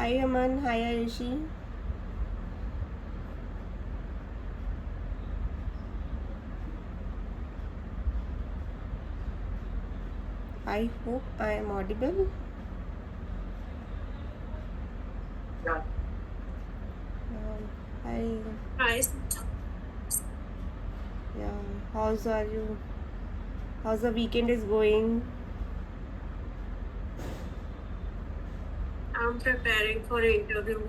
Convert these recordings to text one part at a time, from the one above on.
Hi Aman, hi Ayushi. I hope I am audible. Yeah. Hi, Hi, yeah, how's are you? How's the weekend is going? I'm preparing for an interview.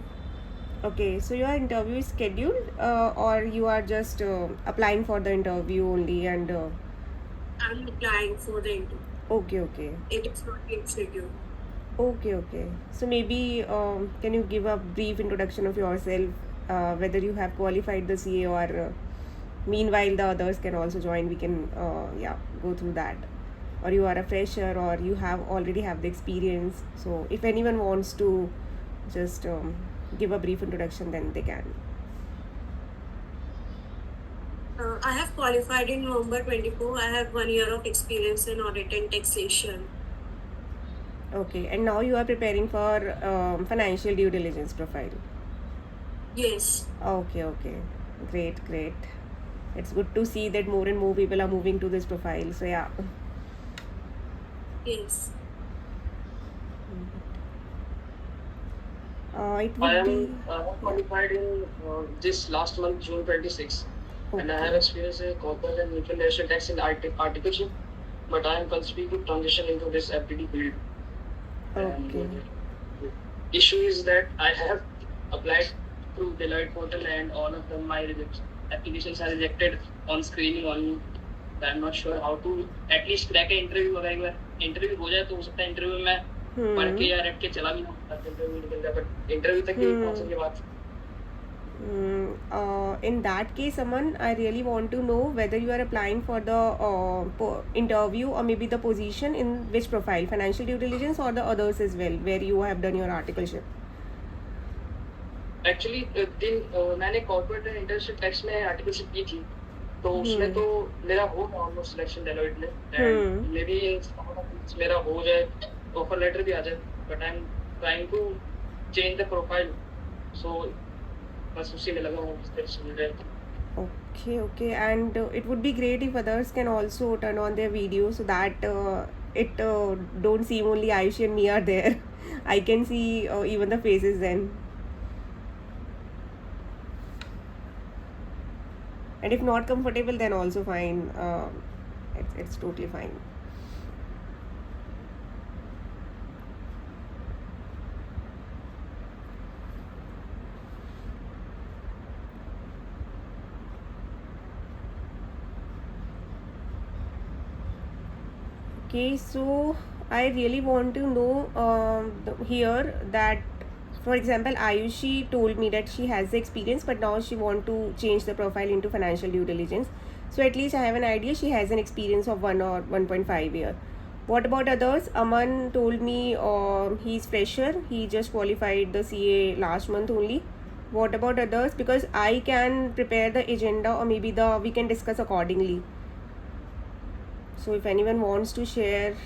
Okay, so your interview is scheduled, or you are just applying for the interview only and I'm applying for the interview. okay, okay, It is not yet scheduled. okay, okay. So maybe can you give a brief introduction of yourself, whether you have qualified the CA or meanwhile the others can also join. We can yeah go through that. Or you are a fresher or you have already have the experience, so if anyone wants to just give a brief introduction, then they can. I have qualified in November 24. I have 1 year of experience in audit and taxation. Okay, and now you are preparing for financial due diligence profile. Yes, Okay, okay, great, great. It's good to see that more and more people are moving to this profile, so yeah. yes. It I would be, am yeah. qualified in this last month, June 26, and I have Okay, experience in corporate and multinational tax in articleship, but I am considering to transition into this FTD field. And okay. issue is that I have applied through Deloitte portal and all of them applications are rejected on screening only. So I'm not sure how to at least crack an interview. अगर एक बार interview हो जाए तो हो सकता है interview में पढ़ के Hmm. या रट के चला भी ना इंटरव्यू निकल जाए बट इंटरव्यू तक भी Hmm. पहुंचने के बाद In that case, Aman, I really want to know whether you are applying for the interview or maybe the position in which profile, financial due diligence or the others as well, where you have done your articleship. Actually मैंने corporate and international tax में articleship की थी तो उसमें Hmm. तो मेरा हो गया ऑलमोस्ट सिलेक्शन डेलोइट में एंड Hmm. मे बी मेरा हो जाए ऑफर लेटर भी आ जाए but I'm trying to change the profile so बस उसी में लगा हूँ किस तरह से मिल जाए Okay, okay, and it would be great if others can also turn on their video so that it don't seem only Ayushi and me are there. I can see even the faces then. And if not comfortable, then also fine. It's totally fine. Okay, so I really want to know here that, for example, Ayushi told me that she has the experience, but now she want to change the profile into financial due diligence. So at least I have an idea she has an experience of 1 or 1.5 year. What about others? Aman told me he's fresher. He just qualified the CA last month only. What about others? Because I can prepare the agenda or maybe the we can discuss accordingly. So if anyone wants to share,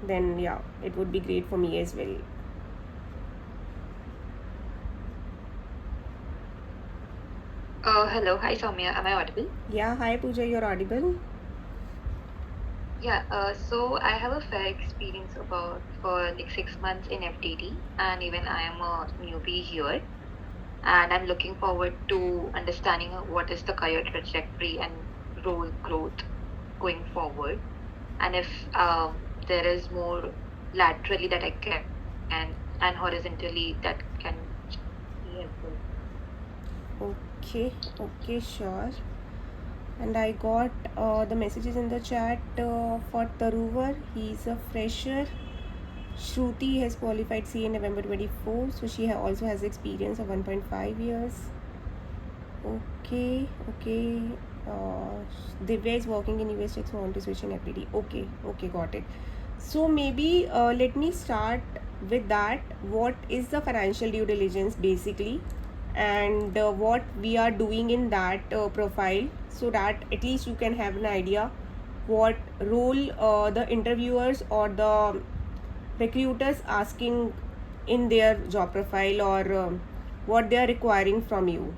then yeah, it would be great for me as well. Hello. Hi, Soumya. Am I audible? Yeah, hi Pooja, you're audible. Yeah. So I have a fair experience about for like 6 months in FTD, and even I am a newbie here, and I'm looking forward to understanding what is the career trajectory and role growth going forward, and if there is more laterally that I can and horizontally that can be helpful. Okay, okay, sure. And I got the messages in the chat for Taruvar. He's a fresher. Shruti has qualified C in November 24, so she also has experience of 1.5 years. Okay, okay. Uh, Divya is working in US Tech, so want to switch in FDD. Okay, okay, got it. So maybe let me start with that. What is the financial due diligence basically, and what we are doing in that profile, so that at least you can have an idea what role the interviewers or the recruiters asking in their job profile, or what they are requiring from you.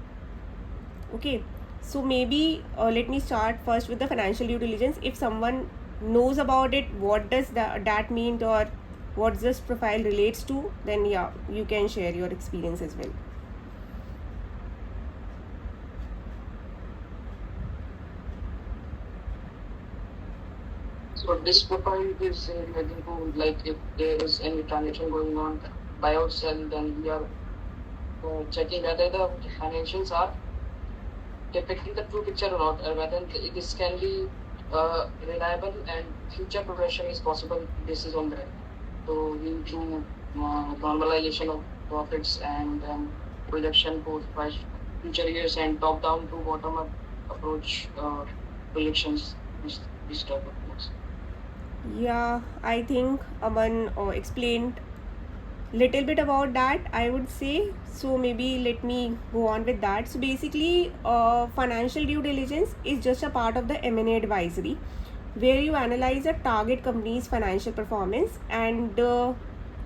Okay, so maybe let me start first with the financial due diligence. If someone knows about it, what does that mean, or what this profile relates to, then yeah, you can share your experience as well. So this profile is relating to, like, if there is any transaction going on, buy or sell, then we are checking whether the financials are depicting the true picture or not, whether this can be reliable and future progression is possible basis on that. So we do normalization of profits and projection for future years and top down to bottom up approach projections. This type of things. Yeah, I think Aman explained little bit about that, I would say. So maybe let me go on with that. So basically, financial due diligence is just a part of the M&A advisory, where you analyze a target company's financial performance, and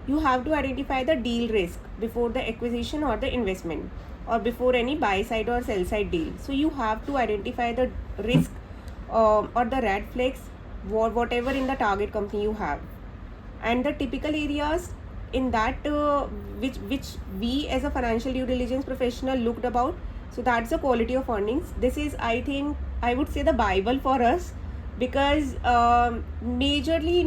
you have to identify the deal risk before the acquisition or the investment, or before any buy side or sell side deal. So you have to identify the risk or the red flags, whatever in the target company you have, and the typical areas in that which we as a financial due diligence professional looked about. So that's the quality of earnings. This is, I think, I would say, the bible for us, because majorly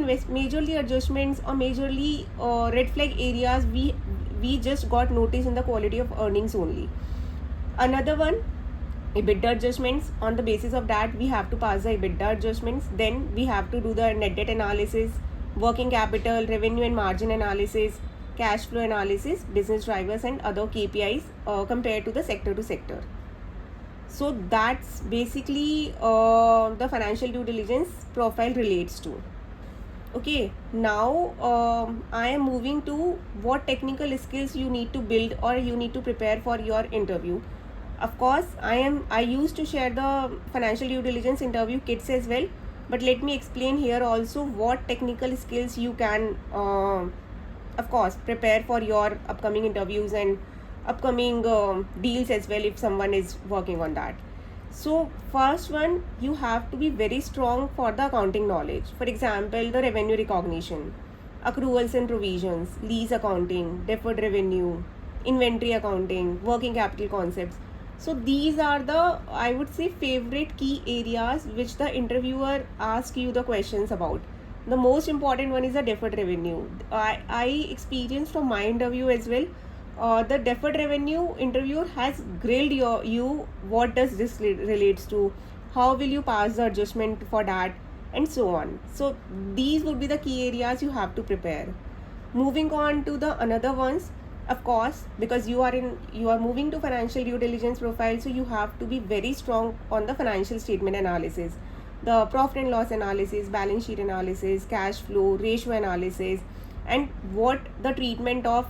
adjustments or majorly red flag areas, we just got notice in the quality of earnings only. Another one, EBITDA adjustments. On the basis of that, we have to pass the EBITDA adjustments. Then we have to do the net debt analysis, working capital, revenue and margin analysis, cash flow analysis, business drivers, and other KPIs compared to the sector to sector. So that's basically the financial due diligence profile relates to. Okay, now I am moving to what technical skills you need to build or you need to prepare for your interview. Of course, I used to share the financial due diligence interview kits as well, but let me explain here also what technical skills you can of course prepare for your upcoming interviews and upcoming deals as well, if someone is working on that. So first one, you have to be very strong for the accounting knowledge. For example, the revenue recognition, accruals and provisions, lease accounting, deferred revenue, inventory accounting, working capital concepts. So these are the, I would say, favorite key areas which the interviewer asks you the questions about. The most important one is the deferred revenue. I experienced from my interview as well. The deferred revenue interviewer has grilled you what does this relates to, how will you pass the adjustment for that, and so on. So these would be the key areas you have to prepare. Moving on to the another ones, of course, because you are moving to financial due diligence profile, so you have to be very strong on the financial statement analysis, the profit and loss analysis, balance sheet analysis, cash flow ratio analysis, and what the treatment of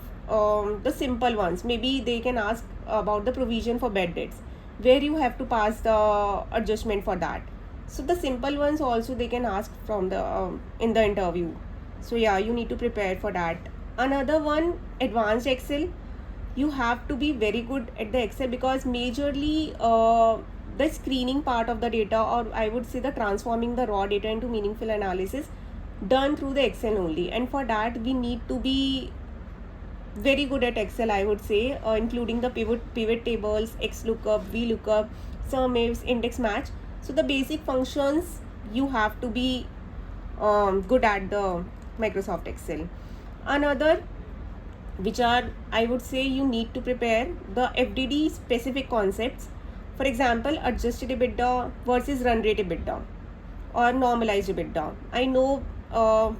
the simple ones. Maybe they can ask about the provision for bad debts, where you have to pass the adjustment for that. So the simple ones also they can ask from the in the interview. So yeah, you need to prepare for that. Another one, advanced Excel. You have to be very good at the Excel, because majorly the screening part of the data, or I would say the transforming the raw data into meaningful analysis, done through the Excel only. And for that we need to be very good at Excel, I would say, including the pivot tables, XLOOKUP, VLOOKUP, sum ifs, index match. So the basic functions you have to be good at the Microsoft Excel. Another, which are, I would say, you need to prepare the FDD specific concepts. For example, adjusted EBITDA versus run rate EBITDA, or normalized EBITDA. I know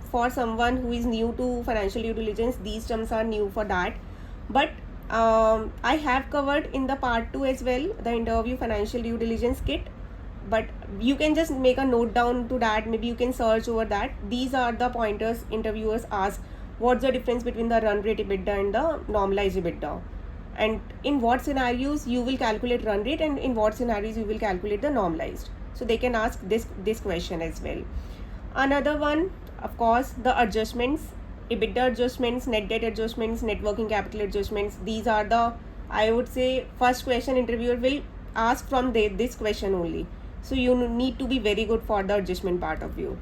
for someone who is new to financial due diligence, these terms are new for that, but I have covered in the part 2 as well, the interview financial due diligence kit. But you can just make a note down to that, maybe you can search over that. These are the pointers interviewers ask: what's the difference between the run rate EBITDA and the normalized EBITDA, and in what scenarios you will calculate run rate, and in what scenarios you will calculate the normalized. So they can ask this question as well. Another one, of course, the adjustments. EBITDA adjustments, net debt adjustments, net working capital adjustments. These are the, I would say, first question interviewer will ask from this question only. So you need to be very good for the adjustment part of you.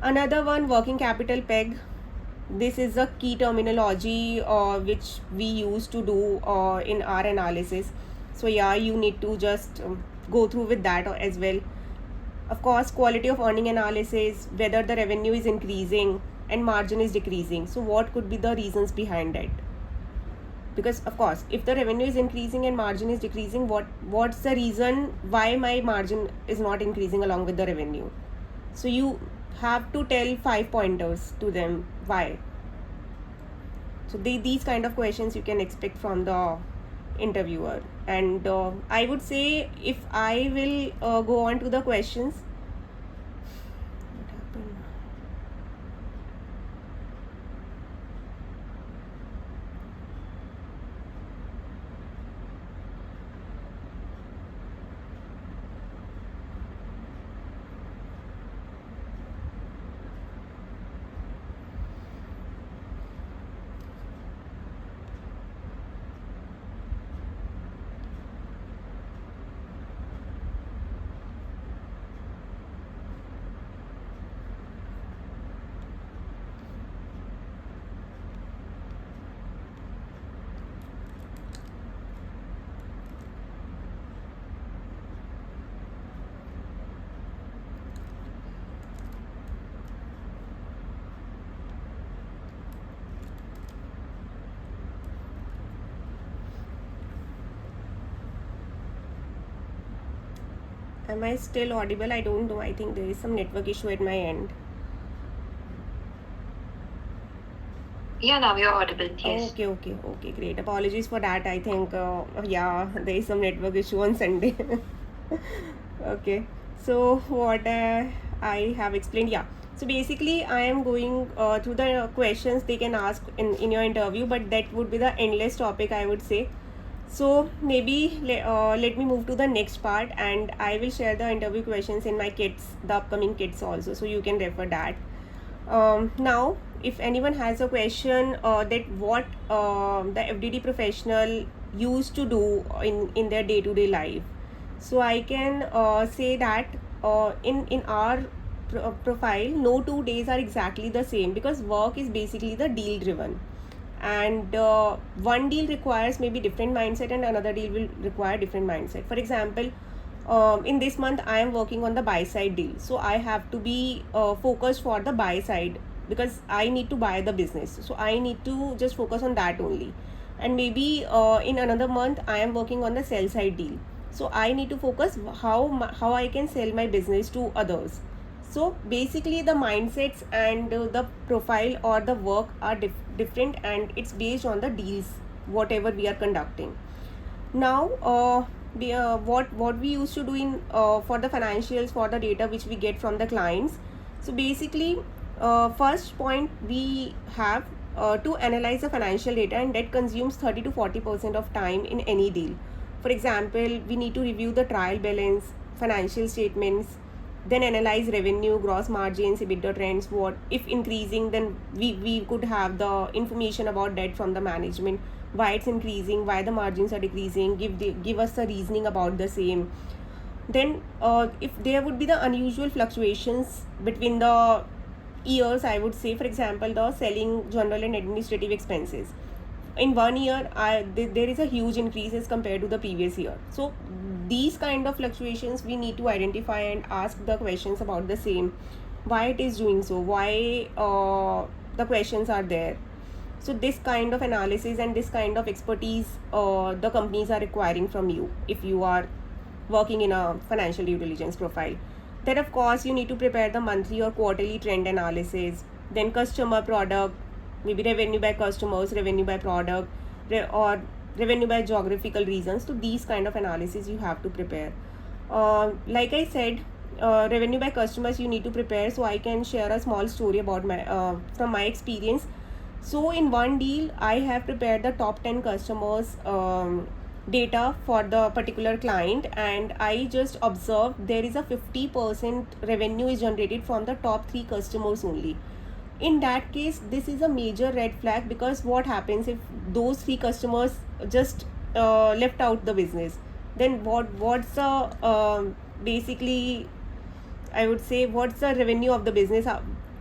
Another one, working capital peg. This is a key terminology which we used to do in our analysis. So yeah, you need to just go through with that as well. Of course, quality of earning analysis, whether the revenue is increasing and margin is decreasing. So what could be the reasons behind it? Because of course, if the revenue is increasing and margin is decreasing, what's the reason why my margin is not increasing along with the revenue? So you have to tell 5 pointers to them why. So these kind of questions you can expect from the interviewer. And I would say, if I will go on to the questions. What happened? Am I still audible? I don't know. I think there is some network issue at my end. Yeah, now you're audible. Yes. Okay, great. Apologies for that. I think, yeah, there is some network issue on Sunday. Okay, so what I have explained, yeah. So basically, I am going through the questions they can ask in your interview, but that would be the endless topic, I would say. So maybe let me move to the next part, and I will share the interview questions in my kits, the upcoming kits also, so you can refer that. Now, if anyone has a question that what the FDD professional used to do in their day-to-day life, so I can say that in our profile, no 2 days are exactly the same, because work is basically the deal driven, and one deal requires maybe different mindset and another deal will require different mindset. For example, in this month I am working on the buy side deal, so I have to be focused for the buy side, because I need to buy the business, so I need to just focus on that only. And maybe in another month I am working on the sell side deal, so I need to focus how I can sell my business to others. So basically the mindsets and the profile or the work are different, and it's based on the deals whatever we are conducting. Now what we used to do in for the financials, for the data which we get from the clients. So basically, first point we have to analyze the financial data, and that consumes 30 to 40% of time in any deal. For example, we need to review the trial balance, financial statements, then analyze revenue, gross margins, EBITDA trends. What if increasing, then we could have the information about that from the management, why it's increasing, why the margins are decreasing, give us the reasoning about the same. Then if there would be the unusual fluctuations between the years, I would say, for example, the selling, general and administrative expenses in 1 year, there is a huge increase as compared to the previous year. So these kind of fluctuations we need to identify and ask the questions about the same, why it is doing so, why the questions are there. So this kind of analysis and this kind of expertise the companies are requiring from you if you are working in a financial due diligence profile. Then of course you need to prepare the monthly or quarterly trend analysis, then customer, product, maybe revenue by customers, revenue by product, or revenue by geographical reasons. So these kind of analysis you have to prepare. Like I said, revenue by customers you need to prepare. So I can share a small story about my from my experience. So in one deal, I have prepared the top 10 customers data for the particular client, and I just observed there is a 50% revenue is generated from the top 3 customers only. in that case this is a major red flag, because what happens if those 3 customers just left out the business, then what's the basically I would say what's the revenue of the business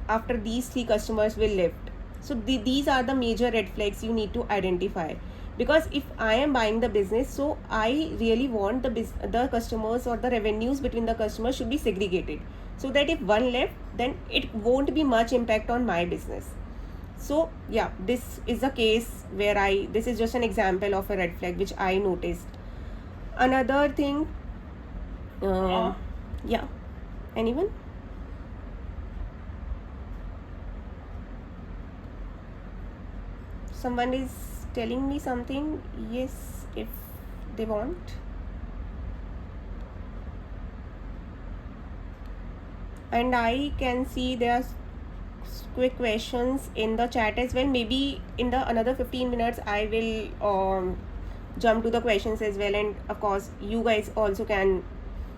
after these 3 customers will left. So these are the major red flags you need to identify, because if I am buying the business, so I really want the customers or the revenues between the customers should be segregated, so that if one left, then it won't be much impact on my business. So yeah, this is a case where this is just an example of a red flag which I noticed. Another thing, yeah, anyone? Someone is telling me something, yes, if they want. And I can see there are quick questions in the chat as well. Maybe in the another 15 minutes I will jump to the questions as well, and of course you guys also can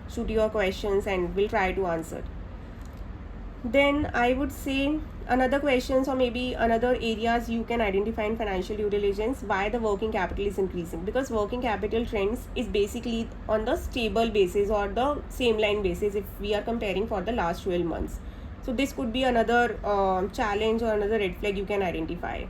shoot your questions and we'll try to answer. Then I would say another questions, or maybe another areas you can identify in financial due diligence, why the working capital is increasing, because working capital trends is basically on the stable basis or the same line basis if we are comparing for the last 12 months. So this could be another challenge or another red flag you can identify.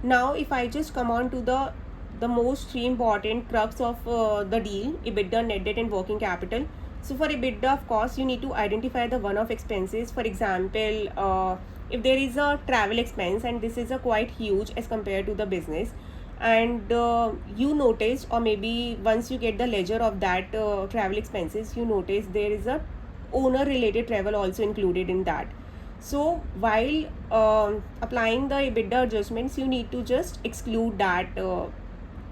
Now if I just come on to the most 3 important crux of the deal, EBITDA, net debt and working capital. So for EBITDA, of course, you need to identify the one-off expenses. For example, if there is a travel expense, and this is a quite huge as compared to the business, and you notice, or maybe once you get the ledger of that travel expenses, you notice there is a owner related travel also included in that. So while applying the EBITDA adjustments, you need to just exclude that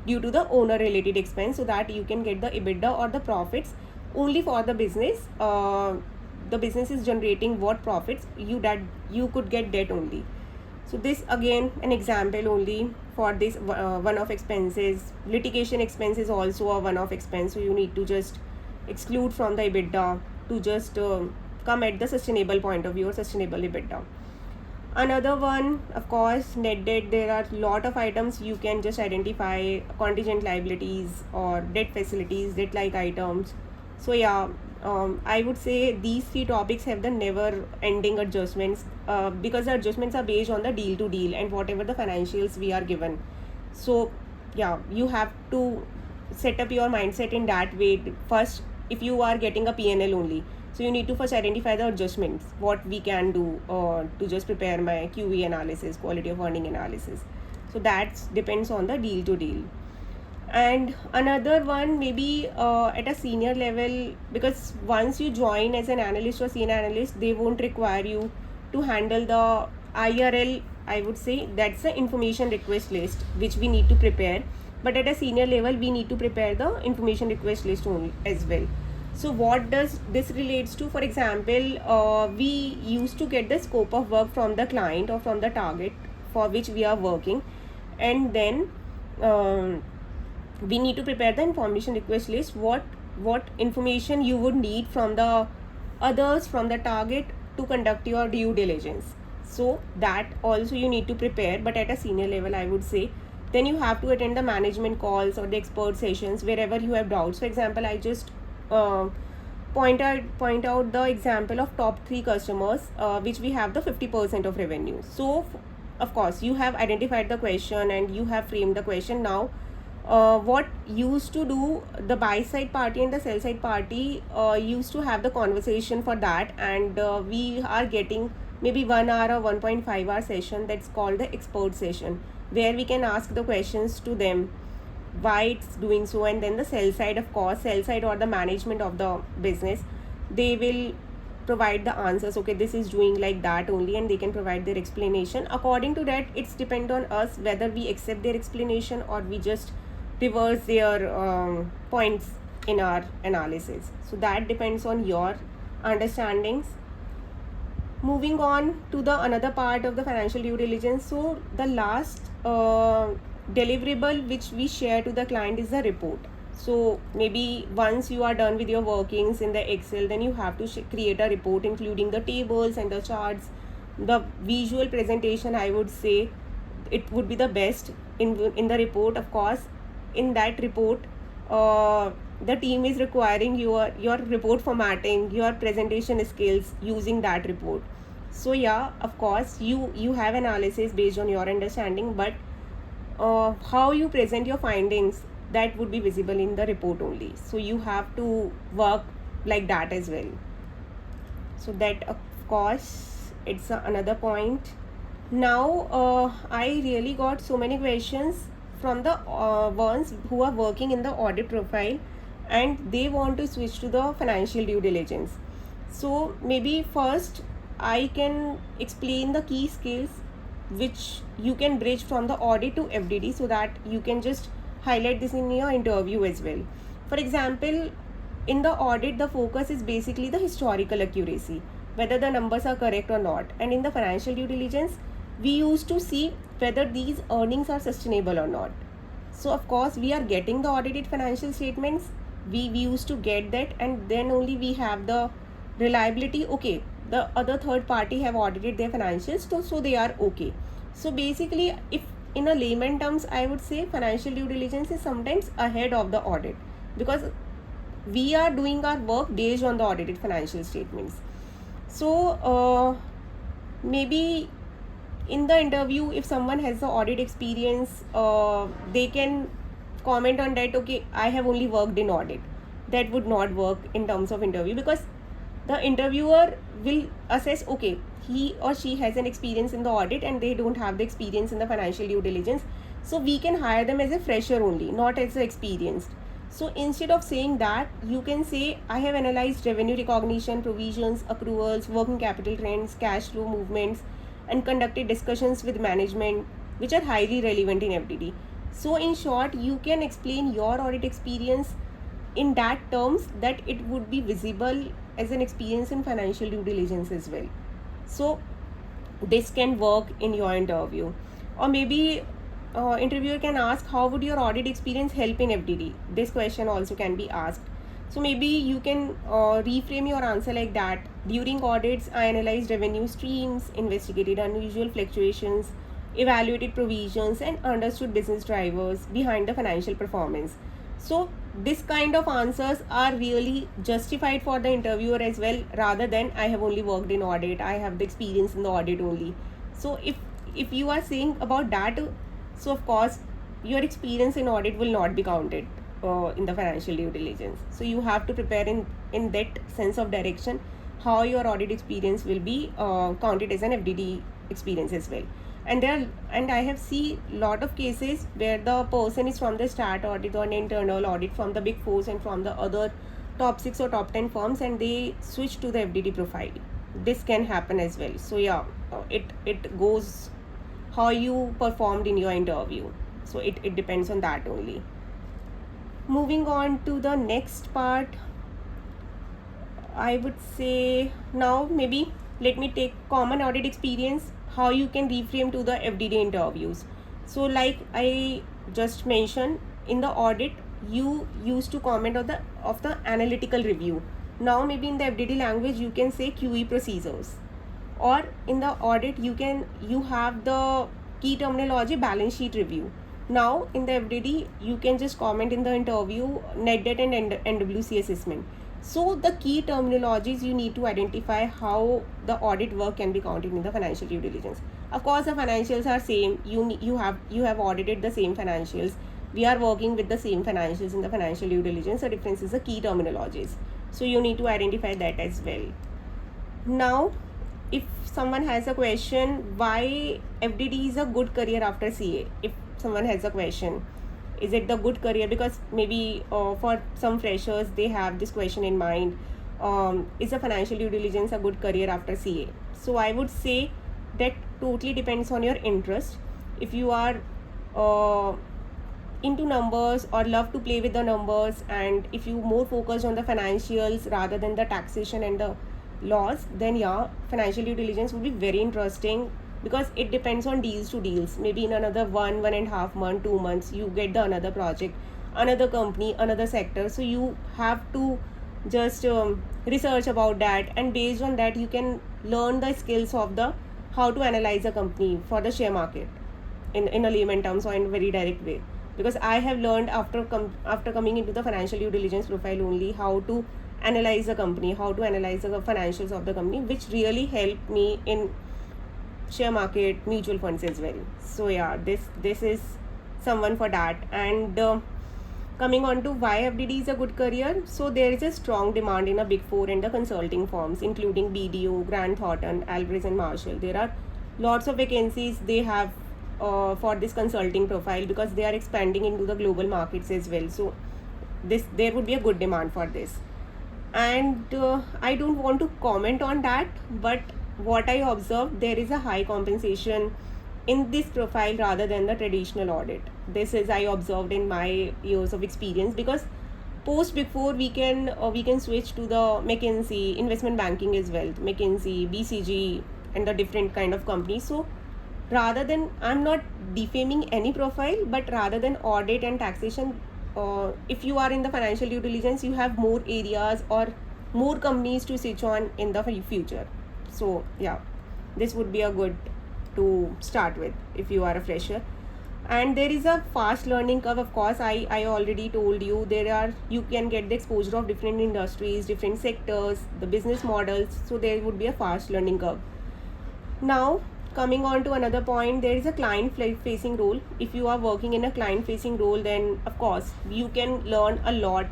due to the owner related expense, so that you can get the EBITDA or the profits only for the business. The business is generating what profits you could get that only. So this again an example only for this one-off expenses. Litigation expense is also a one-off expense, so you need to just exclude from the EBITDA to just come at the sustainable point of view or sustainable EBITDA. Another one, of course, net debt. There are lot of items you can just identify: contingent liabilities or debt facilities, debt like items. So yeah, I would say these 3 topics have the never ending adjustments, because the adjustments are based on the deal to deal and whatever the financials we are given. So yeah, you have to set up your mindset in that way. First, if you are getting a PNL only, so you need to first identify the adjustments, what we can do to just prepare my QE analysis, quality of earning analysis. So that depends on the deal to deal. And another one, maybe at a senior level, because once you join as an analyst or senior analyst, they won't require you to handle the IRL. I would say that's the information request list which we need to prepare, but at a senior level we need to prepare the information request list only as well. So what does this relates to? For example, we used to get the scope of work from the client or from the target for which we are working, and then we need to prepare the information request list, what information you would need from the others, from the target, to conduct your due diligence. So that also you need to prepare, but at a senior level I would say. Then you have to attend the management calls or the expert sessions wherever you have doubts. For example, I just point out the example of top 3 customers which we have the 50% of revenue. So of course you have identified the question and you have framed the question. Now what used to do, the buy side party and the sell side party used to have the conversation for that, and we are getting maybe 1 hour or 1.5 hour session, that's called the expert session, where we can ask the questions to them why it's doing so. And then the sell side, of course, sell side or the management of the business, they will provide the answers. Okay, this is doing like that only, and they can provide their explanation. According to that, it's depend on us whether we accept their explanation or we just reverse their points in our analysis. So that depends on your understandings. Moving on to the another part of the financial due diligence. So the last deliverable which we share to the client is the report. So maybe once you are done with your workings in the Excel, then you have to create a report including the tables and the charts the visual presentation, I would say it would be the best in the report. Of course, in that report, the team is requiring your report formatting, your presentation skills using that report. So yeah, of course you have analysis based on your understanding, but how you present your findings, that would be visible in the report only. So you have to work like that as well. So that, of course, it's another point. Now I really got so many questions from the ones who are working in the audit profile and they want to switch to the financial due diligence. So maybe first I can explain the key skills which you can bridge from the audit to FDD, so that you can just highlight this in your interview as well. For example, in the audit, the focus is basically the historical accuracy, whether the numbers are correct or not. And in the financial due diligence, we used to see whether these earnings are sustainable or not. So of course we are getting the audited financial statements, we used to get that, and then only we have the reliability. Okay, the other third party have audited their financials, so they are okay. So basically, if in a layman terms, I would say financial due diligence is sometimes ahead of the audit, because we are doing our work based on the audited financial statements. So maybe in the interview, if someone has the audit experience, they can comment on that. Okay, I have only worked in audit. That would not work in terms of interview, because the interviewer will assess, okay, he or she has an experience in the audit and they don't have the experience in the financial due diligence. So we can hire them as a fresher only, not as an experienced. So instead of saying that, you can say, I have analyzed revenue recognition, provisions, accruals, working capital trends, cash flow movements, and conducted discussions with management which are highly relevant in FDD. So in short, you can explain your audit experience in that terms that it would be visible as an experience in financial due diligence as well. So this can work in your interview. Or maybe interviewer can ask, how would your audit experience help in FDD? This question also can be asked. So maybe you can reframe your answer like that. During audits, I analyzed revenue streams, investigated unusual fluctuations, evaluated provisions, and understood business drivers behind the financial performance. So this kind of answers are really justified for the interviewer as well, rather than I have only worked in audit, I have the experience in the audit only. So if you are saying about that, so of course your experience in audit will not be counted in the financial due diligence. So you have to prepare in that sense of direction, how your audit experience will be counted as an FDD experience as well. And I have seen lot of cases where the person is from the start audit or an internal audit from the big fours and from the other top 6 or top 10 firms, and they switch to the FDD profile. This can happen as well. So yeah, it goes how you performed in your interview. So it depends on that only. Moving on to the next part, I would say now maybe let me take common audit experience, how you can reframe to the FDD interviews. So like I just mentioned, in the audit you used to comment on the analytical review. Now maybe in the FDD language you can say QE procedures, or in the audit you have the key terminology balance sheet review. Now in the FDD you can just comment in the interview net debt and NWC assessment. So the key terminologies you need to identify how the audit work can be counted in the financial due diligence. Of course the financials are same, you have audited the same financials, we are working with the same financials in the financial due diligence. The difference is the key terminologies, so you need to identify that as well. Now if someone has a question, why FDD is a good career after CA, if someone has a question, is it the good career, because maybe for some freshers they have this question in mind, is a financial due diligence a good career after CA? So I would say that totally depends on your interest. If you are into numbers or love to play with the numbers, and if you more focused on the financials rather than the taxation and the laws, then yeah, financial due diligence would be very interesting, because it depends on deals to deals. Maybe in another 1.5 month, 2 months, you get the another project, another company, another sector. So you have to just research about that, and based on that you can learn the skills of the how to analyze a company for the share market in a layman terms or in a very direct way, because I have learned after coming into the financial due diligence profile only how to analyze a company, how to analyze the financials of the company, which really helped me in share market, mutual funds as well. So yeah, this is someone for that. And coming on to why FDD is a good career, so there is a strong demand in a big four and the consulting firms, including BDO, Grant Thornton, Alvarez and Marshall. There are lots of vacancies they have for this consulting profile, because they are expanding into the global markets as well. So there would be a good demand for this. And I don't want to comment on that, but what I observed, there is a high compensation in this profile rather than the traditional audit. This is I observed in my years of experience, because post before we can switch to the McKinsey investment banking as well, McKinsey, BCG and the different kind of companies. So rather than, I'm not defaming any profile, but rather than audit and taxation, if you are in the financial due diligence, you have more areas or more companies to switch on in the future. So yeah, this would be a good to start with if you are a fresher. And there is a fast learning curve, of course. I already told you, you can get the exposure of different industries, different sectors, the business models, so there would be a fast learning curve. Now coming on to another point, there is a client facing role. If you are working in a client facing role, then of course you can learn a lot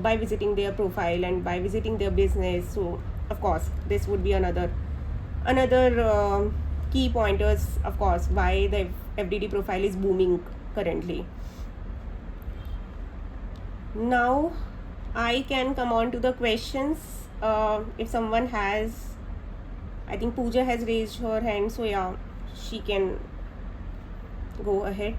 by visiting their profile and by visiting their business. So of course this would be another key pointers, of course, why the FDD profile is booming currently. Now I can come on to the questions. If someone has, I think Pooja has raised her hand, so yeah, she can go ahead.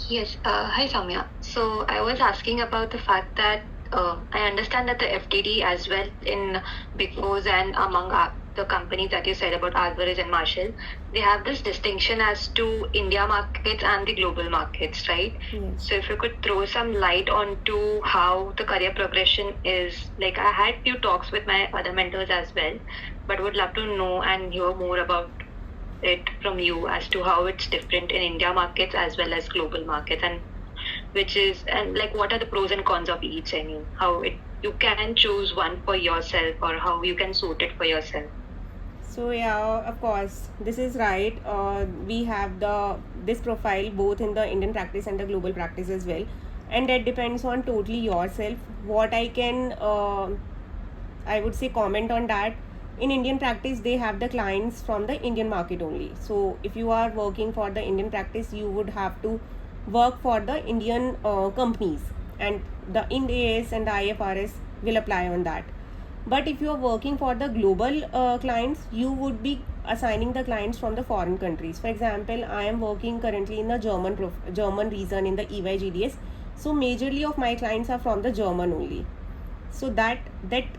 Yes, hi Samya. So I was asking about the fact that I understand that the FTD as well in Big Fours and among the companies that you said about Alvarez and Marshall, they have this distinction as to India markets and the global markets, right? Yes. So if you could throw some light onto how the career progression is, like I had few talks with my other mentors as well, but would love to know and hear more about it from you as to how it's different in India markets as well as global markets, and like what are the pros and cons of each, I mean how you can choose one for yourself or how you can suit it for yourself. So yeah, of course, this is right. We have this profile both in the Indian practice and the global practice as well, and that depends on totally yourself. What I can, I would say, comment on that. In Indian practice, they have the clients from the Indian market only. So if you are working for the Indian practice, you would have to work for the Indian companies, and the Ind AS and the IFRS will apply on that. But if you are working for the global clients, you would be assigning the clients from the foreign countries. For example, I am working currently in the German region in the EY GDS. So majorly of my clients are from the German only. So that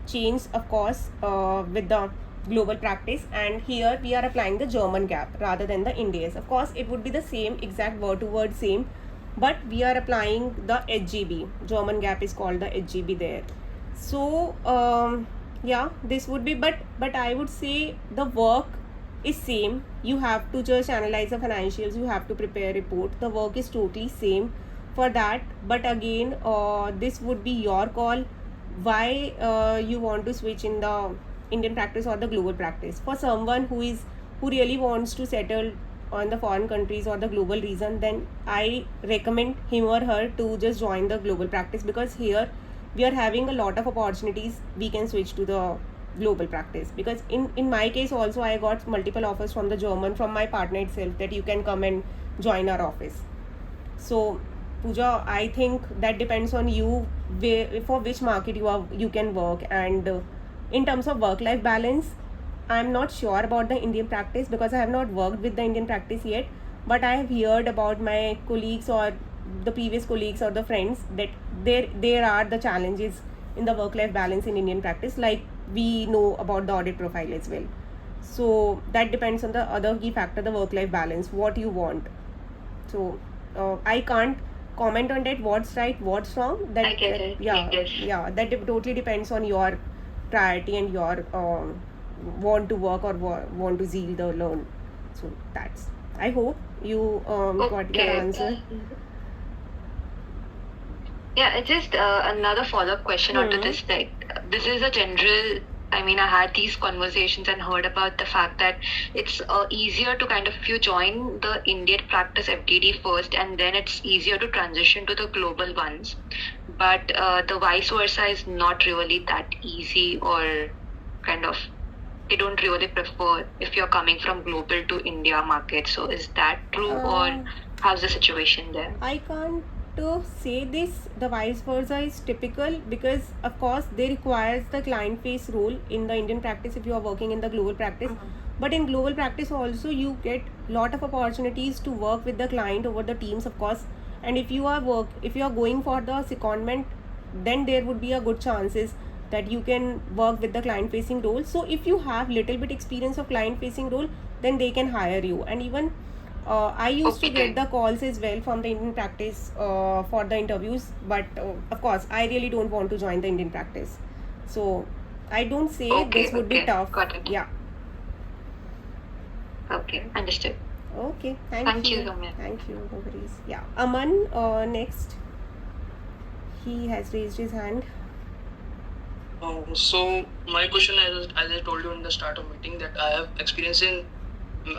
changes, of course, with the global practice. And here we are applying the German gap rather than the Ind AS. Of course, it would be the same exact word to word same, but we are applying the HGB. German gap is called the HGB there. So yeah, this would be, but I would say the work is same. You have to just analyze the financials, you have to prepare a report. The work is totally same for that. But again, this would be your call why you want to switch in the Indian practice or the global practice. For someone who really wants to settle on the foreign countries or the global region, then I recommend him or her to just join the global practice, because here we are having a lot of opportunities. We can switch to the global practice, because in my case also, I got multiple offers from the German, from my partner itself, that you can come and join our office. So Pooja, I think that depends on you for which market you can work. And in terms of work life balance, I'm not sure about the Indian practice, because I have not worked with the Indian practice yet, but I have heard about my colleagues or the previous colleagues or the friends that there are the challenges in the work life balance in Indian practice, like we know about the audit profile as well. So that depends on the other key factor, the work life balance, what you want. So I can't comment on that, what's right, what's wrong. I get it. Yeah, Yes. yeah, that totally depends on your priority and your want to work or want to zeal the learn. So that's, I hope you got your Okay. answer. Yeah, it's just another follow-up question onto this. Like, this is a general. I mean, I had these conversations and heard about the fact that it's easier to kind of, if you join the Indian practice FDD first, and then it's easier to transition to the global ones. But the vice versa is not really that easy, or kind of, they don't really prefer if you're coming from global to India market. So is that true, or how's the situation there? I can't say this. The vice versa is typical because, of course, they requires the client face role in the Indian practice if you are working in the global practice. But in global practice also, you get lot of opportunities to work with the client over the teams, of course. And if you are going for the secondment, then there would be a good chances that you can work with the client facing role. So if you have little bit experience of client facing role, then they can hire you. And even I used to get the calls as well from the Indian practice for the interviews, but of course, I really don't want to join the Indian practice. So I don't say this would be tough. Got it. Yeah. Okay, understood. Okay. Thank you, Ramya. Thank you. No worries. Yeah. Aman, next. He has raised his hand. So my question, as I told you in the start of meeting, that I have experience in,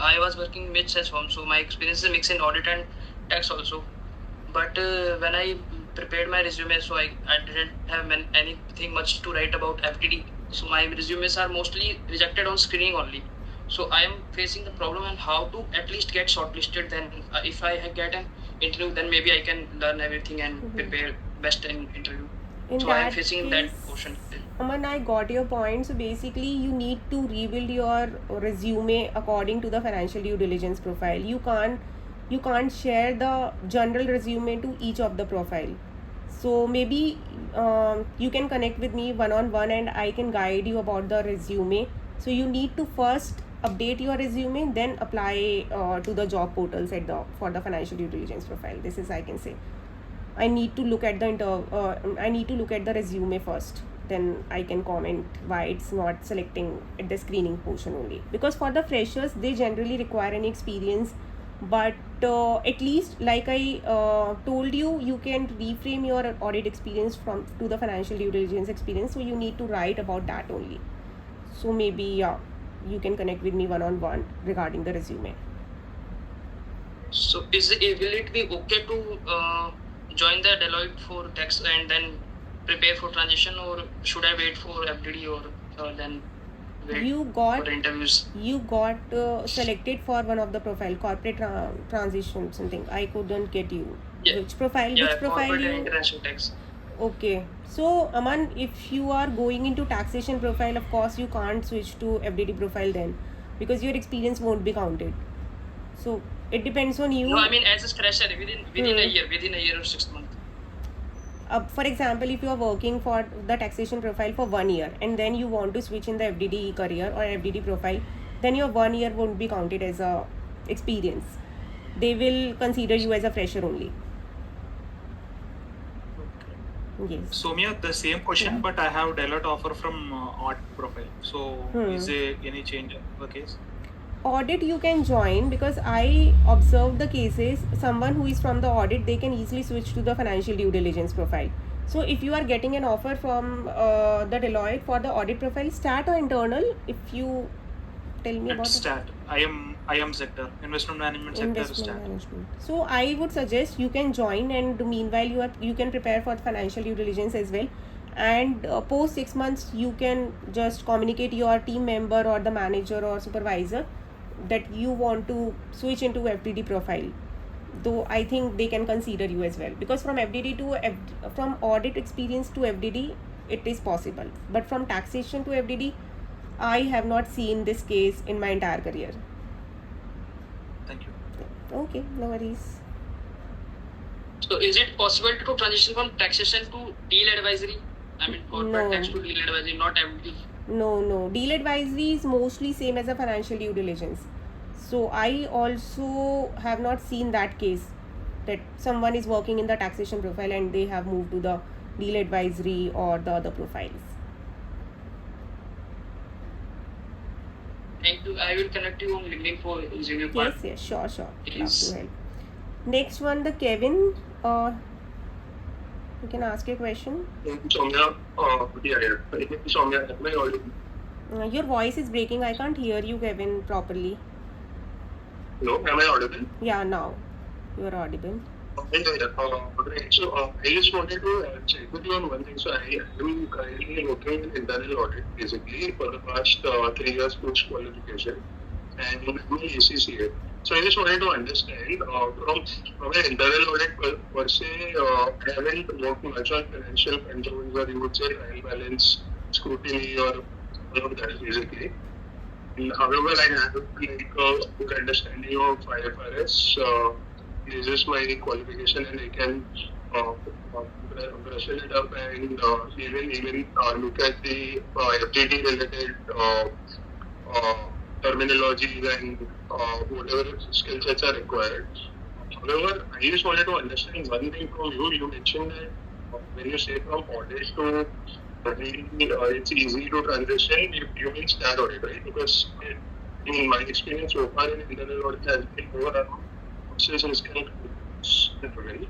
I was working mid as firm, so my experience is mix in audit and tax also. But when I prepared my resume, so I didn't have anything much to write about FTD. So my resumes are mostly rejected on screening only. So I am facing the problem and how to at least get shortlisted. Then if I get an interview, then maybe I can learn everything and prepare best in interview. So I am facing that portion. Aman, I got your point. So basically, you need to rebuild your resume according to the financial due diligence profile. You can't share the general resume to each of the profile. So maybe you can connect with me one-on-one and I can guide you about the resume. So you need to first update your resume, then apply to the job portals for the financial due diligence profile. This is, I can say, I need to look at the resume first. Then I can comment why it's not selecting at the screening portion only. Because for the freshers, they generally require any experience. But at least, like I told you, you can reframe your audit experience to the financial due diligence experience. So you need to write about that only. So maybe you can connect with me one-on-one regarding the resume. So will it be okay to join the Deloitte for tax and then prepare for transition, or should I wait for FDD or then wait for interviews? You got selected for one of the profile, corporate transition something. I couldn't get you. Yeah. Which profile? Yeah, which profile corporate you? and international tax. Okay. So Aman, if you are going into taxation profile, of course you can't switch to FDD profile then, because your experience won't be counted. So it depends on you. No, I mean as a fresher within a year or 6 months. For example, if you are working for the taxation profile for 1 year and then you want to switch in the FDD career or FDD profile, then your 1 year won't be counted as a experience. They will consider you as a fresher only. Okay. Yes. Soumya, the same question, but I have Deloitte offer from audit profile. So is there any change in the case? Audit you can join, because I observed the cases, someone who is from the audit, they can easily switch to the financial due diligence profile. So if you are getting an offer from the Deloitte for the audit profile, stat or internal, if you tell me about stat. I am sector, investment management sector stat. Management. So I would suggest you can join, and meanwhile you can prepare for the financial due diligence as well. And post 6 months, you can just communicate your team member or the manager or supervisor that you want to switch into FDD profile. Though I think they can consider you as well, because from FDD to from audit experience to FDD, it is possible. But from taxation to FDD, I have not seen this case in my entire career. Thank you. Okay, no worries. So is it possible to transition from taxation to deal advisory? I mean corporate tax to deal advisory, not FDD. No. Deal advisory is mostly same as a financial due diligence. So I also have not seen that case, that someone is working in the taxation profile and they have moved to the deal advisory or the other profiles. I will connect you on LinkedIn for resume part. Yes, sure. Love Yes. to help. Next one, the Kevin. You can ask your question. Soumya, Soumya, am I audible? Your voice is breaking. I can't hear you, Kevin, properly. Hello, am I audible? Yeah, now you are audible. Right. So I just wanted to check with you on one thing. So I am currently working in internal audit basically for the past 3 years post qualification, and I'm an ACCA. So I just wanted to understand from an internal audit per se, I haven't worked much on financial controls, or you would say trial balance, scrutiny, or all of that basically. However, I have like a good understanding of IFRS. This is my qualification, and I can brush it up and even look at the FTT related terminologies and whatever skill sets are required. However, I just wanted to understand one thing from you. You mentioned that when you say from audit to it's easy to transition, you mean stat audit, right? Because in my experience so far in internal audit has been more around process risk and controls,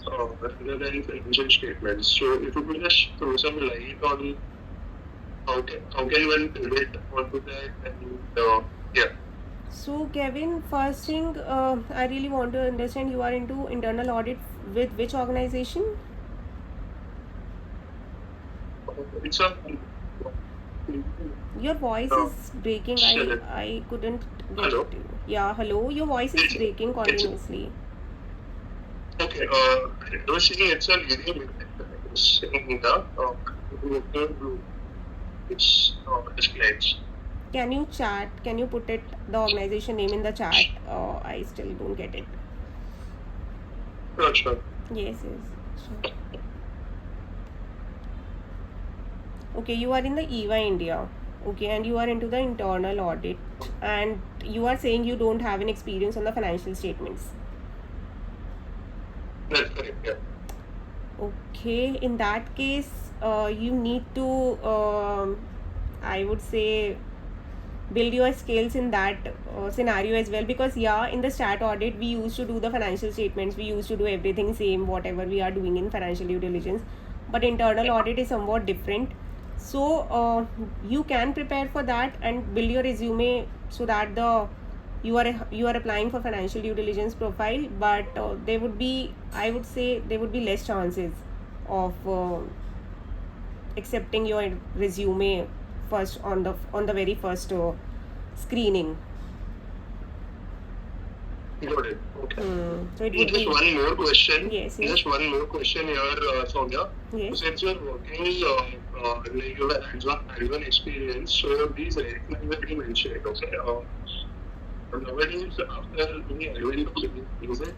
rather than financial statements. So if you could just throw some light on how can one pivot onto that, and yeah. So, Kevin, first thing, I really want to understand, you are into internal audit with which organization? It's a Your voice is breaking. Sure. I couldn't get Hello? you. Yeah, hello. Your voice is breaking continuously. Okay. I was saying it's a leading in the it's displays. Can you chat? Can you put it the organization name in the chat? I still don't get it. Sure. Yes, sure. Okay, you are in the EY India. Okay, and you are into the internal audit, and you are saying you don't have an experience on the financial statements. That's correct, yeah. Okay, in that case, you need to, I would say, build your skills in that scenario as well, because in the stat audit we used to do the financial statements, we used to do everything same whatever we are doing in financial due diligence, but internal audit is somewhat different. So you can prepare for that and build your resume so that you are applying for financial due diligence profile, but there would be, I would say, there would be less chances of accepting your resume first on the very first screening. Got it. Okay. So it would Just be one more question. Yes. Just one more question here, Soumya. Yes. Since you're working, like you have hands-on experience, so these red flags that you mentioned, okay, nowadays after the advent is it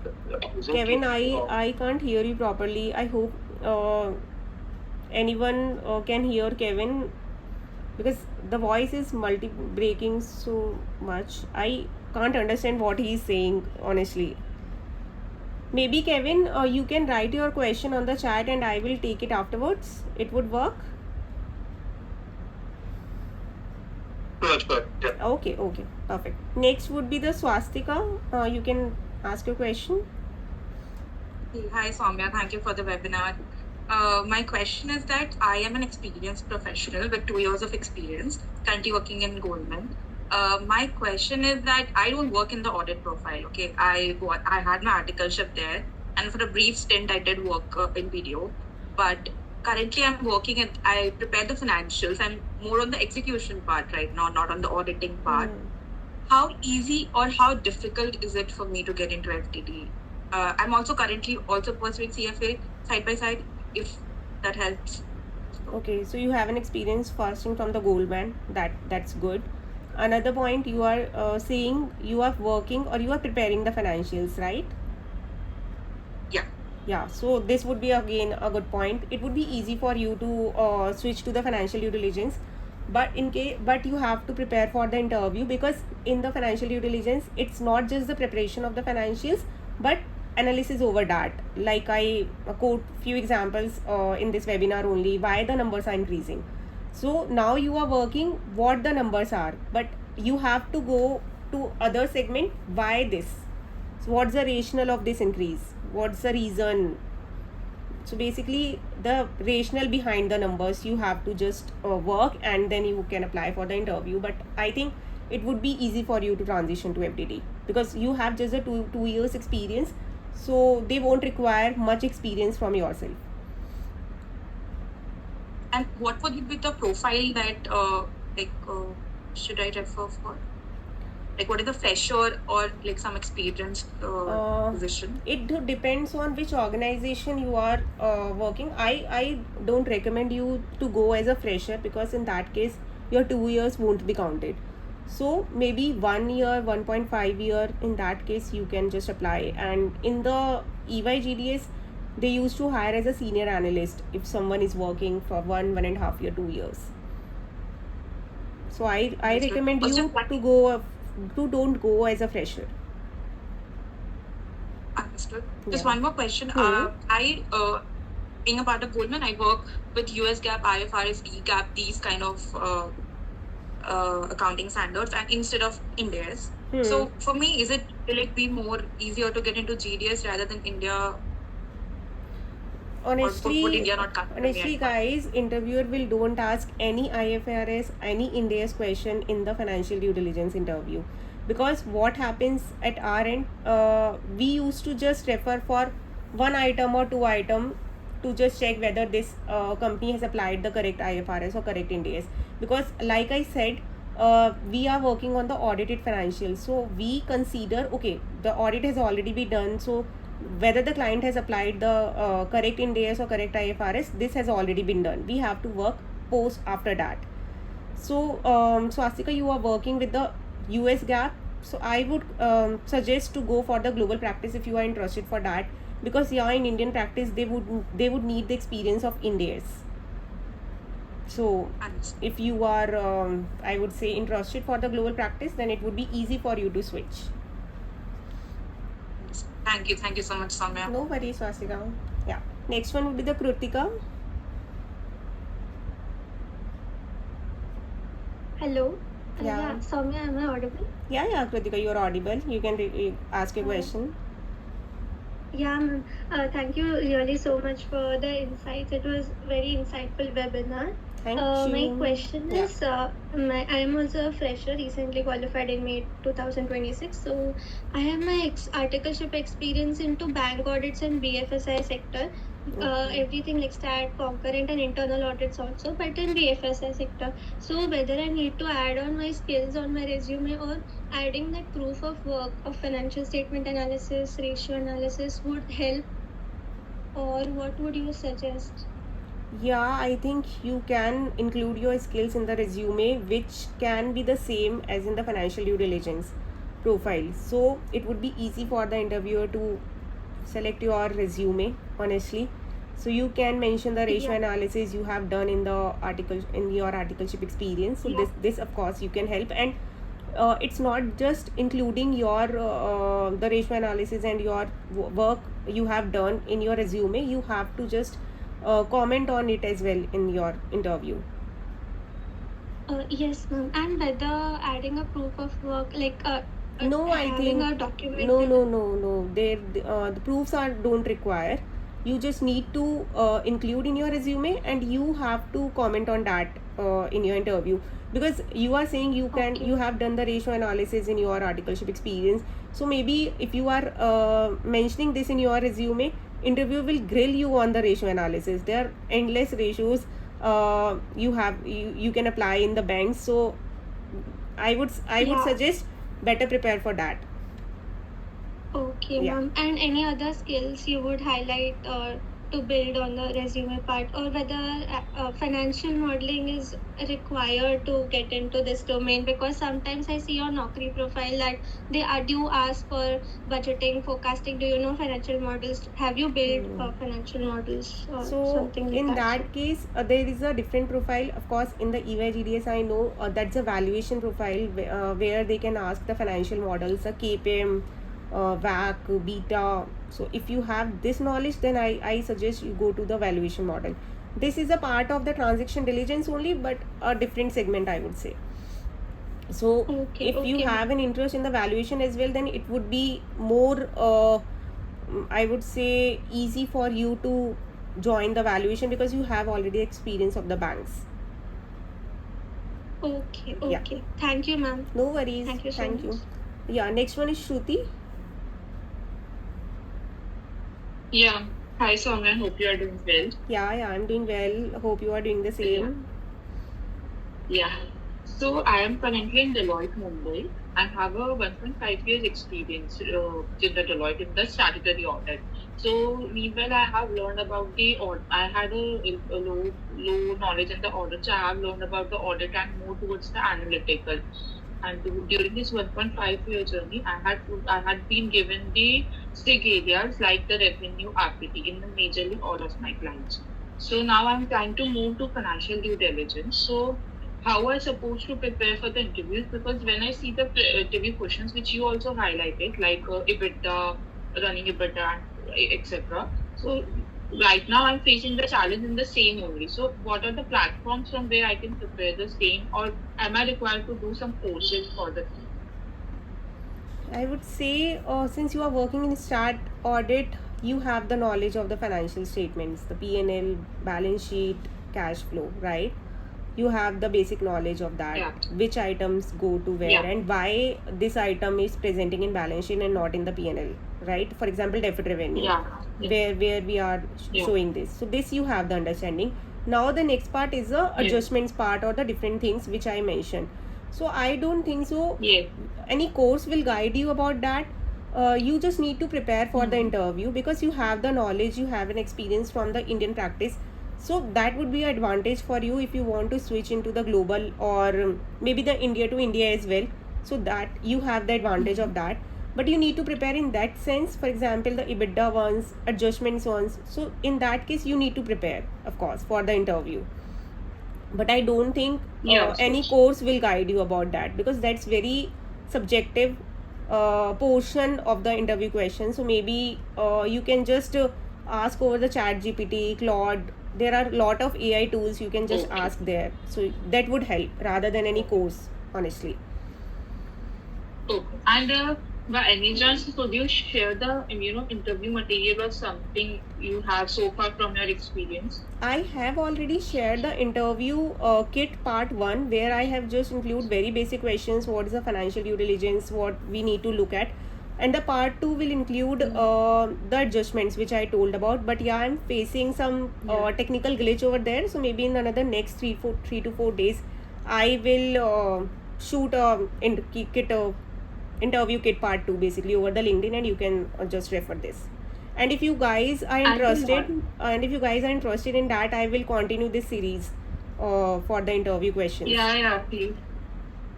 Kevin, I can't hear you properly. I hope anyone can hear Kevin, because the voice is breaking so much. I can't understand what he is saying, honestly. Maybe Kevin, you can write your question on the chat and I will take it afterwards. It would work. Sure, yeah. Okay, perfect. Next would be the Swastika. You can ask your question. Hi, Soumya. Thank you for the webinar. My question is that I am an experienced professional with 2 years of experience, currently working in Goldman. My question is that I don't work in the audit profile. Okay, I had my articleship there, and for a brief stint, I did work in video. But currently, I prepare the financials. I'm more on the execution part right now, not on the auditing part. How easy or how difficult is it for me to get into FTT? I'm also currently pursuing CFA side by side, if that helps. Okay, so you have an experience fasting from the Goldman. That's good. Another point, you are saying you are working or you are preparing the financials, right? Yeah, so this would be again a good point. It would be easy for you to switch to the financial due diligence, but you have to prepare for the interview, because in the financial due diligence it's not just the preparation of the financials but analysis over that. Like I quote few examples in this webinar only, why the numbers are increasing. So now you are working what the numbers are, but you have to go to other segment. Why this? So what's the rationale of this increase? What's the reason? So basically the rationale behind the numbers you have to just work, and then you can apply for the interview. But I think it would be easy for you to transition to FDD because you have just a two years experience, so they won't require much experience from yourself. And what would be the profile that should I refer for? Like, what is the fresher or like some experienced position? It depends on which organization you are working. I don't recommend you to go as a fresher because in that case your 2 years won't be counted. So maybe 1 year, 1.5 year, in that case you can just apply. And in the EY GDS, they used to hire as a senior analyst if someone is working for 1.5 year, 2 years. So I recommend you to don't go as a fresher. Understood. Just Yeah. one more question. Hmm. Being a part of Goldman, I work with US GAAP, IFRS, GAAP, these kind of accounting standards, and instead of India's. So for me, will it be more easier to get into GDS rather than India? Or would India not consider me Honestly at guys, interviewer will don't ask any IFRS, any India's question in the financial due diligence interview, because what happens at our end, we used to just refer for one item or two item to just check whether this company has applied the correct IFRS or correct India's, because like I said, we are working on the audited financials, so we consider, okay, the audit has already been done, so whether the client has applied the correct Ind AS or correct IFRS, this has already been done. We have to work post after that. So Swastika, you are working with the US GAAP, so I would suggest to go for the global practice if you are interested for that, because yeah, in Indian practice they would need the experience of Ind AS. So if you are I would say interested for the global practice, then it would be easy for you to switch. Thank you so much, Soumya. No worries, Swastika. Yeah. Next one would be the Krutika. Hello. Yeah. Soumya, am I audible? Yeah, Krutika, you are audible. You can ask your question. Yeah, ma'am. Thank you really so much for the insights. It was very insightful webinar. Thank you. My question is, I am also a fresher, recently qualified in May 2026. So I have my articleship experience into bank audits and BFSI sector. Everything like stat, concurrent and internal audits also, but in BFSI sector. So whether I need to add on my skills on my resume or adding that proof of work of financial statement analysis, ratio analysis would help, or what would you suggest? Yeah, I think you can include your skills in the resume, which can be the same as in the financial due diligence profile. So it would be easy for the interviewer to select your resume, honestly. So you can mention the ratio analysis you have done in the article, in your articleship experience. So this of course you can help, and it's not just including your the ratio analysis and your work you have done in your resume. You have to just comment on it as well in your interview. Yes, ma'am. And whether adding a proof of work, like no, I having think a document. no. The proofs don't require. You just need to include in your resume, and you have to comment on that in your interview, because you are saying you have done the ratio analysis in your articleship experience. So maybe if you are mentioning this in your resume, interview will grill you on the ratio analysis. There are endless ratios you can apply in the banks. So I would suggest better prepare for that. Okay, ma'am. And any other skills you would highlight to build on the resume part, or whether financial modeling is required to get into this domain? Because sometimes I see on Naukri profile that they do ask for budgeting, forecasting. Do you know financial models? Have you built financial models or something like in that? Case, there is a different profile. Of course, in the EY GDS, I know that's a valuation profile where they can ask the financial models, a KPM, WAC, beta. So if you have this knowledge, then I suggest you go to the valuation model. This is a part of the transaction diligence only, but a different segment, I would say. So Okay, if you okay, have ma'am. an interest in the valuation as well, then it would be more I would say easy for you to join the valuation because you have already experience of the banks. Okay, Yeah, okay. Thank you, ma'am. no worries. Thank you so Thank much. you. Yeah, next one is Shruti. Yeah. Hi, Soumya. Hope you are doing well. Yeah, I'm doing well. Hope you are doing the Yeah. same. Yeah. So I am currently in Deloitte, Mumbai. I have a 1.5 years experience in the Deloitte in the statutory audit. So meanwhile, I have learned about the audit. I had a low knowledge in the audit. So I have learned about the audit and more towards the analytical. And during this 1.5 year journey, I had been given the SIG areas like the revenue RPT in the majorly all of my clients. So now I'm trying to move to financial due diligence. So how I supposed to prepare for the interviews? Because when I see the interview questions, which you also highlighted, like EBITDA, running EBITDA, etc. So right now I'm facing the challenge in the same only. So what are the platforms from where I can prepare the same, or am I required to do some courses for the same? I would say since you are working in start audit, you have the knowledge of the financial statements, the P&L, balance sheet, cash flow, right? You have the basic knowledge of that, Yeah. which items go to where Yeah. and why this item is presenting in balance sheet and not in the P&L, right? For example, deferred revenue, Yeah. Yeah. where we are Yeah. showing this. So this you have the understanding. Now the next part is the Yeah. adjustments part or the different things which I mentioned. So I don't think so Yes. any course will guide you about that. You just need to prepare for the interview because you have the knowledge, you have an experience from the Indian practice. So that would be an advantage for you if you want to switch into the global or maybe the India to India as well. So that you have the advantage of that. But you need to prepare in that sense. For example, the EBITDA ones, adjustments ones. So in that case, you need to prepare, of course, for the interview. But I don't think Yeah. any course will guide you about that because that's very subjective portion of the interview question. So maybe you can just ask over the chat GPT, Claude. There are a lot of AI tools you can just Okay. ask there. So that would help rather than any course, honestly. Okay. And by any chance, could you share the interview material or something you have so far from your experience? I have already shared the interview kit part 1 where I have just include very basic questions, what is the financial due diligence, what we need to look at, and the part 2 will include the adjustments which I told about. But yeah, I'm facing some technical glitch over there, so maybe in another next 3 to 4 days I will shoot interview kit part 2 basically over the LinkedIn, and you can just refer this. And if you guys are interested, in that, I will continue this series for the interview questions. Yeah, please.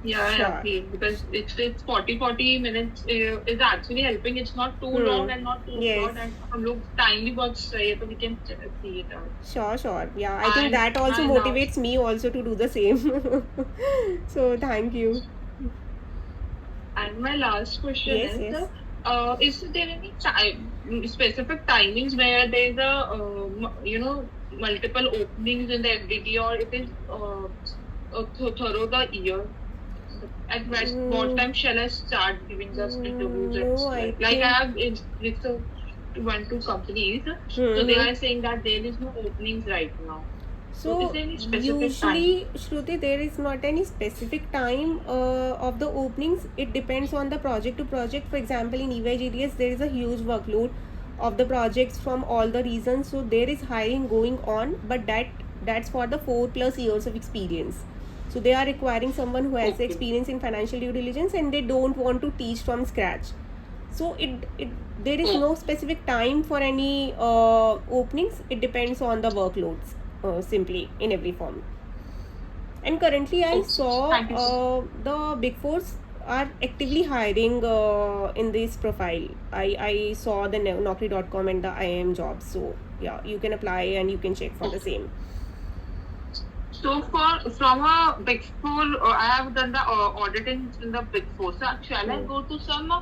Yeah, Sure. please. Because it's 40 minutes is actually helping. It's not too long and not too Yes. short. And हम लोग timely box चाहिए तो we can see it out. Sure. Yeah, I think And that also my last motivates me also to do the same. So thank you. And my last question Yes. is there any specific timings where there's multiple openings in the FDT, or it is thorough the year? At what time shall I start giving the interviews? No, I Like think. I have researched 1-2 companies, so they are saying that there is no openings right now. So is So there any specific time? usually, Shruti, there is not any specific time of the openings. It depends on the project to project. For example, in EY GDS, there is a huge workload of the projects from all the reasons. So there is hiring going on, but that's for the 4+ years of experience. So they are requiring someone who has Okay. experience in financial due diligence, and they don't want to teach from scratch. So it there is no specific time for any openings. It depends on the workloads simply in every form. And currently I Okay. saw Thank you. the big fours are actively hiring in this profile. I saw the Naukri.com and the IIM jobs. So yeah, you can apply and you can check for the same. So from a big four, I have done the auditing in the big four. So shall I go to some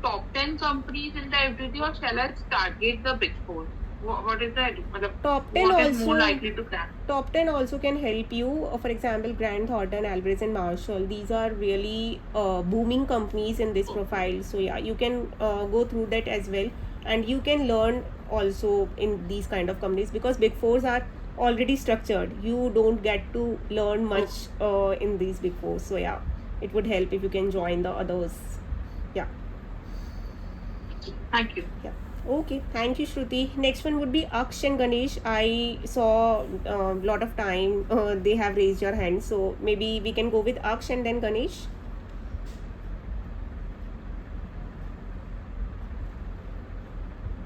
top 10 companies in the FDT, or shall I target the big four? what is that? Top 10 what is also- more likely to crack? Top 10 also can help you. For example, Grant Thornton, Alvarez and Marshall. These are really booming companies in this profile. So yeah, you can go through that as well, and you can learn also in these kind of companies, because Big Fours are already structured. You don't get to learn much in these Big Fours. So yeah, it would help if you can join the others. Yeah. Thank you. Yeah. Okay. Thank you, Shruti. Next one would be Aksh and Ganesh. I saw a lot of time they have raised your hand, so maybe we can go with Aksh and then Ganesh.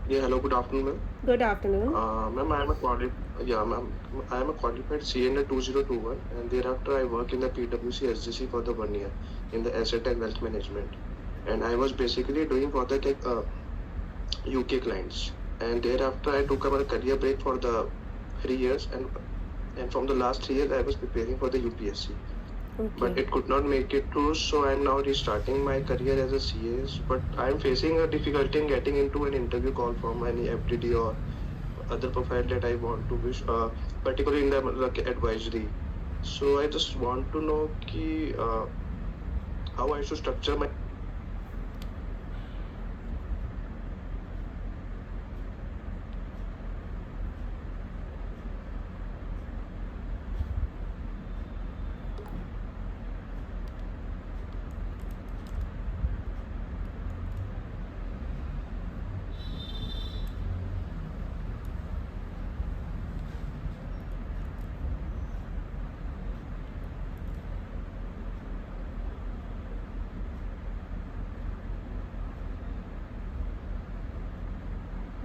Yeah, hello, good afternoon, ma'am. Good afternoon. Ma'am, I am a qualified CA in the 2021, and thereafter I work in the PwC SGC for the 1 year in the asset and wealth management. And I was basically doing for the UK clients. And thereafter I took a career break for the 3 years, and from the last 3 years I was preparing for the UPSC. But Okay. it could not make it through, so I'm now restarting my career as a CA. But I'm facing a difficulty in getting into an interview call from any FDD or other profile that I want to wish, particularly in the advisory. So I just want to know how I should structure my.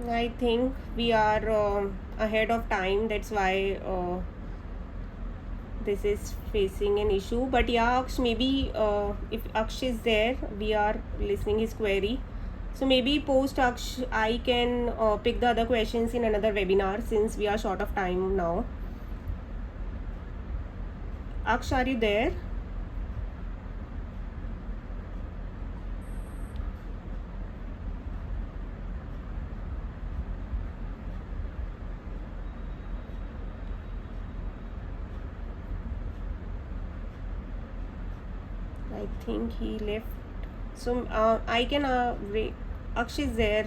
I think we are ahead of time. That's why this is facing an issue. But yeah, Aksh, maybe if Aksh is there, we are listening his query. So maybe post Aksh, I can pick the other questions in another webinar, since we are short of time now. Aksh, are you there? I think he left. So I can Aksh is there.